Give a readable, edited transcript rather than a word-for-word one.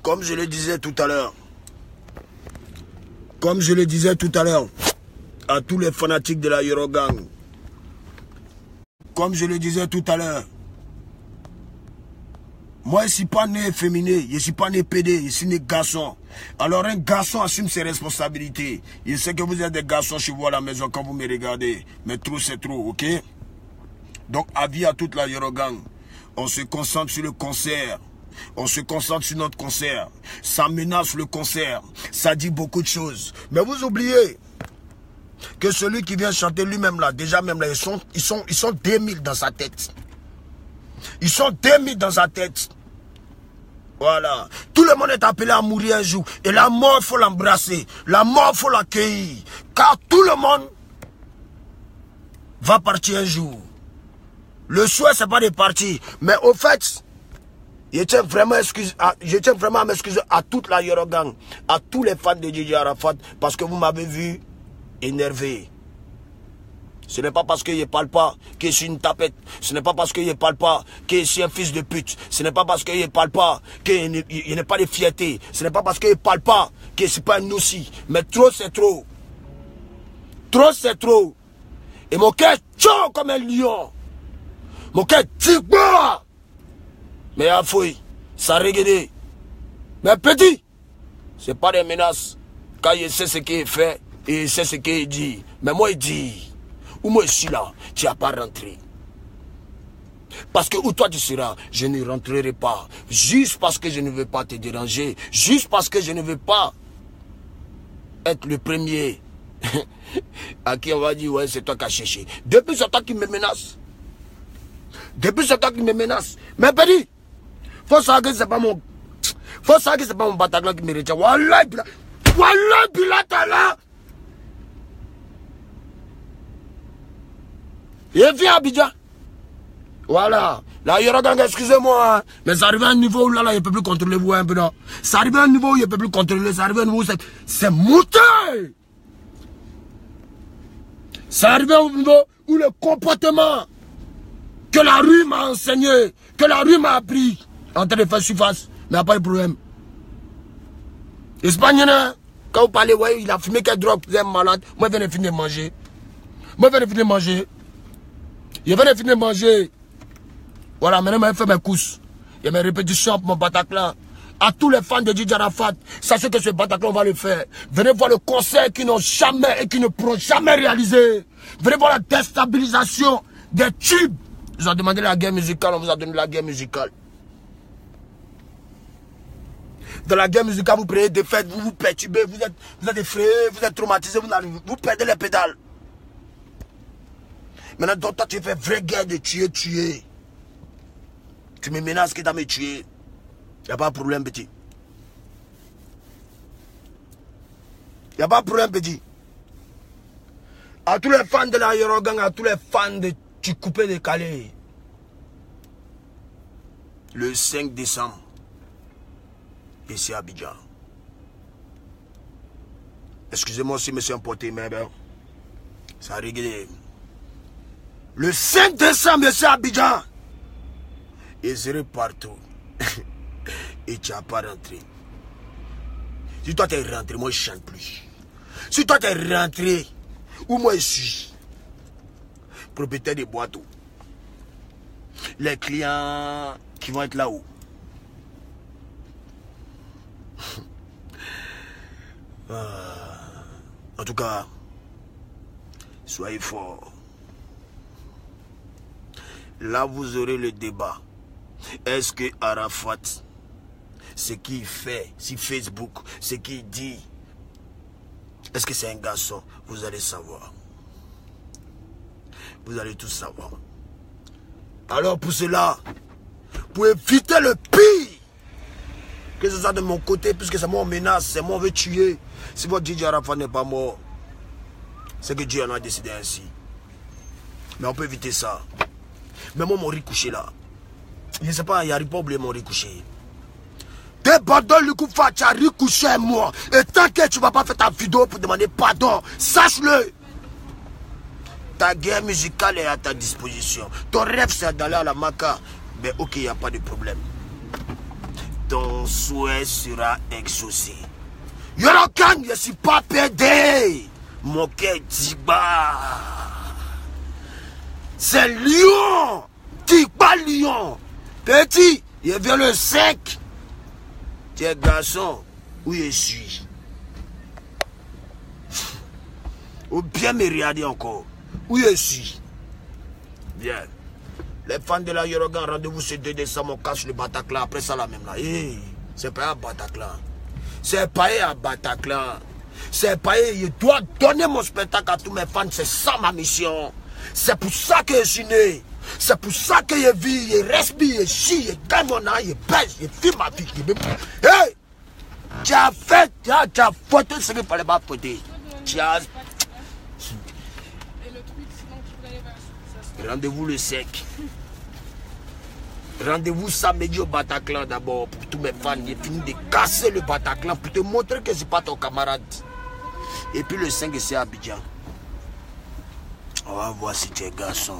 Comme je le disais tout à l'heure, à tous les fanatiques de la Eurogang, comme je le disais tout à l'heure, moi je ne suis pas né efféminé, je ne suis pas né pédé, je suis né garçon. Alors un garçon assume ses responsabilités. Je sais que vous êtes des garçons chez vous à la maison quand vous me regardez, mais trop c'est trop, ok? Donc avis à toute la Eurogang, on se concentre sur le concert. On se concentre sur notre concert. Ça menace le concert. Ça dit beaucoup de choses. Mais vous oubliez que celui qui vient chanter lui-même là, déjà même là, ils sont 2000 dans sa tête. Ils sont 2000 dans sa tête. Voilà. Tout le monde est appelé à mourir un jour. Et la mort, il faut l'embrasser. La mort, il faut l'accueillir. Car tout le monde va partir un jour. Le souhait, c'est pas de partir. Mais au fait, je tiens vraiment à m'excuser à toute la Eurogang, à tous les fans de DJ Arafat, parce que vous m'avez vu énervé. Ce n'est pas parce que je ne parle pas que je suis une tapette. Ce n'est pas parce que je ne parle pas que je suis un fils de pute. Ce n'est pas parce que je ne parle pas que je n'ai pas de fierté. Ce n'est pas parce que je ne parle pas que je ne suis pas un aussi. Mais trop, c'est trop. Trop, c'est trop. Et mon cœur chaud comme un lion. Mon cœur tigre. Mais à fouille, ça regarde. Mais petit, c'est pas des menaces. Quand je sais ce qu'il est fait et je sais ce qu'il dit. Mais moi, il dit, où moi je suis là, tu n'as pas rentré. Parce que où toi tu seras, je ne rentrerai pas. Juste parce que je ne veux pas te déranger. Juste parce que je ne veux pas être le premier à qui on va dire, ouais, c'est toi qui as cherché. Depuis c'est toi qui me menace. Depuis c'est toi qui me menace. Mais petit, faut savoir que c'est pas mon... Faut savoir que c'est pas mon Bataclan qui me retient. Wallah, Bilal, t'as là. Et viens à Abidjan. Voilà. La Eurogang, excusez-moi. Hein. Mais ça arrive à un niveau où là, il ne peut plus contrôler vous un peu. Non. Ça arrive à un niveau où il ne peut plus contrôler. Ça arrive à un niveau où c'est monté. Ça arrive à un niveau où le comportement que la rue m'a enseigné, que la rue m'a appris, en train de faire surface, mais il n'y a pas de problème. Espagnol, quand vous parlez, ouais, il a fumé quelle drogue, vous êtes malade. Moi, je viens de finir de manger. Je viens de finir de manger. Voilà, maintenant, je fais mes courses. Il y a mes répétitions pour mon Bataclan. À tous les fans de DJ Arafat, sachez que ce Bataclan, on va le faire. Venez voir le concert qu'ils n'ont jamais et qui ne pourront jamais réaliser. Venez voir la déstabilisation des tubes. Ils ont demandé la guerre musicale, on vous a donné la guerre musicale. Dans la guerre musicale, vous prenez des fêtes, vous vous perturbez, vous êtes effrayé, vous êtes traumatisé, vous perdez les pédales. Maintenant, toi, tu fais vraie guerre de tuer. Tu me menaces que tu vas me tuer. Il n'y a pas de problème, petit. Il n'y a pas de problème, petit. À tous les fans de la Eurogang, à tous les fans de Tu coupé de Calais. Le 5 décembre. Ici à Abidjan. Excusez-moi si je me suis emporté, mais ben, ça a réglé. Le 5 décembre, ici à Abidjan. Et serai partout. Et tu n'as pas rentré. Si toi tu es rentré, moi je ne chante plus. Si toi tu es rentré, où moi je suis, propriétaire des boîtes, les clients qui vont être là-haut. En tout cas, soyez forts. Là, vous aurez le débat. Est-ce que Arafat, ce qu'il fait sur Facebook, ce qu'il dit, est-ce que c'est un garçon? Vous allez savoir. Vous allez tous savoir. Alors pour cela, pour éviter le pire, que ce soit de mon côté, puisque c'est moi on menace, c'est moi on veut tuer. Si votre DJ Arafat n'est pas mort, c'est que Dieu en a décidé ainsi. Mais on peut éviter ça. Mais moi, mon riz couché là, je ne sais pas, il n'y a pas oublié mon riz couché. T'es pardon, le coup tu as riz couché moi. Et tant que tu ne vas pas faire ta vidéo pour demander pardon, sache-le. Ta guerre musicale est à ta disposition. Ton rêve c'est d'aller à la Maca. Mais ok, il n'y a pas de problème. ton souhait sera exaucé. Yorogan, je ne suis pas pédé. Mon cœur Tigba. C'est Lion. Tigba Lion. Petit, il vient le 5. Tu es garçon, où je suis. Ou bien me regarder encore. Où je suis. Bien. Les fans de la Yorogan, rendez-vous ce 2 décembre, on cache le Bataclan. Après ça, la même là. Hey, c'est pas un Bataclan. C'est pas un Bataclan. C'est pas, je dois donner mon spectacle à tous mes fans. C'est ça ma mission. C'est pour ça que je suis né. C'est pour ça que je vis, je respire, je chie, je gagne mon âme, je baisse, je vis ma vie. Hey! Tu as fait, tu as fouetté ce qu'il fallait pas fouetter. Tu as... Rendez-vous le 5. Rendez-vous samedi au Bataclan d'abord pour tous mes fans. J'ai fini de casser le Bataclan pour te montrer que c'est pas ton camarade. Et puis le 5 c'est à Abidjan. On va voir si tu es garçon.